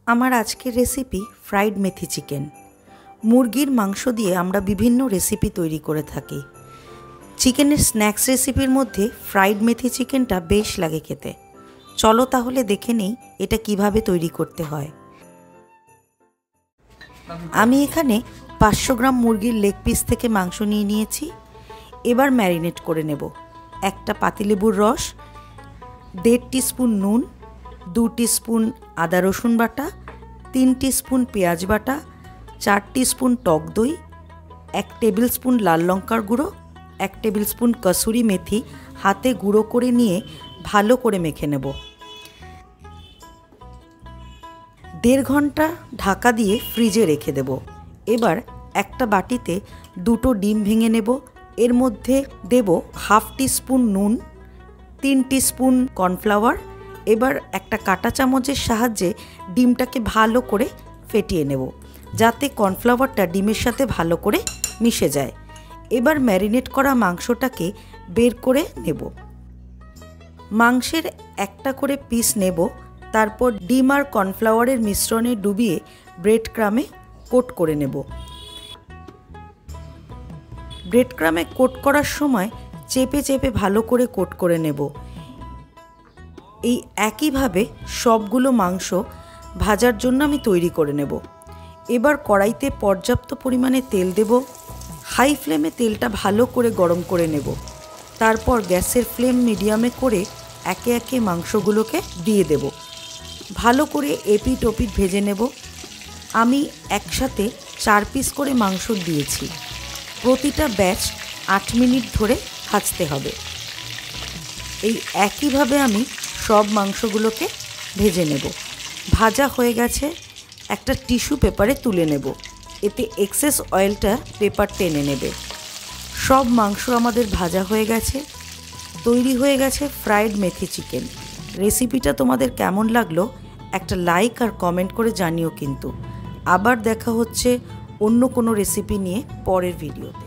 আমার আজকের recipe fried মেথি chicken. মুরগির মাংস দিয়ে আমরা বিভিন্ন রেসিপি তৈরি করে থাকি। চিকেনের স্ন্যাক্স রেসিপির মধ্যে ফ্রাইড মেথি চিকেনটা বেশ লাগে খেতে। চলো তাহলে দেখে নেই এটা কিভাবে তৈরি করতে হয়। আমি এখানে 500 গ্রাম মুরগির লেগ পিস থেকে মাংস নিয়ে নিয়েছি। এবার ম্যারিনেট করে নেব। একটা পাতিলেবুর রস, 1.5 টিস্পুন নুন, 2 টিস্পুন আদা রসুন বাটা, 3 টিস্পুন পেঁয়াজ বাটা, 4 টিস্পুন টক দই, 1 টেবিল স্পুন লাল লঙ্কার গুঁড়ো, 1 টেবিল স্পুন কসুরি মেথি হাতে গুঁড়ো করে নিয়ে ভালো করে মেখে নেব। 1.5 ঘন্টা ঢাকা দিয়ে ফ্রিজে রেখে দেব। এবার একটা বাটিতে 2টো ডিম ভেঙে নেব। এর মধ্যে দেব 1/2 টিস্পুন নুন, 3 টিস্পুন কর্নফ্লাওয়ার। এবার একটা কাঁটা চামচের সাহায্যে ডিমটাকে ভালো করে ফেটিয়ে নেব, যাতে কর্নফ্লাওয়ারটা ডিমের সাথে ভালো করে মিশে যায়। এবার ম্যারিনেট করা মাংসটাকে বের করে নেব। মাংসের একটা করে পিস নেব, তারপর ডিম আর কর্নফ্লাওয়ারের মিশ্রণে ডুবিয়ে ব্রেড ক্রামে কোট করে নেব। ব্রেড ক্রামে কোট করার সময় চেপে চেপে ভালো করে কোট করে নেব। এই একইভাবে সবগুলো মাংস ভাজার জন্য আমি তৈরি করে নেব। এবার কড়াইতে পর্যাপ্ত পরিমাণে তেল দেব। হাই ফ্লেমে তেলটা ভালো করে গরম করে নেব। তারপর গ্যাসের ফ্লেম মিডিয়ামে করে একে একে মাংসগুলোকে দিয়ে দেব। ভালো করে এপিট ওপিট ভেজে নেব। আমি একসাথে 4 পিস করে মাংস দিয়েছি। প্রতিটা ব্যাচ 8 মিনিট ধরে ভাজতে হবে। এই একইভাবে আমি সব মাংসগুলোকে ভেজে নেব। ভাজা হয়ে গেছে, একটা টিস্যু পেপারে তুলে নেব। এতে এক্সেস অয়েলটা পেপার টেনে নেবে। সব মাংস আমাদের ভাজা হয়ে গেছে। তৈরি হয়ে গেছে ফ্রাইড মেথি চিকেন। রেসিপিটা তোমাদের কেমন লাগলো একটা লাইক আর কমেন্ট করে জানিও কিন্তু। আবার দেখা হচ্ছে অন্য কোনো রেসিপি নিয়ে পরের ভিডিওতে।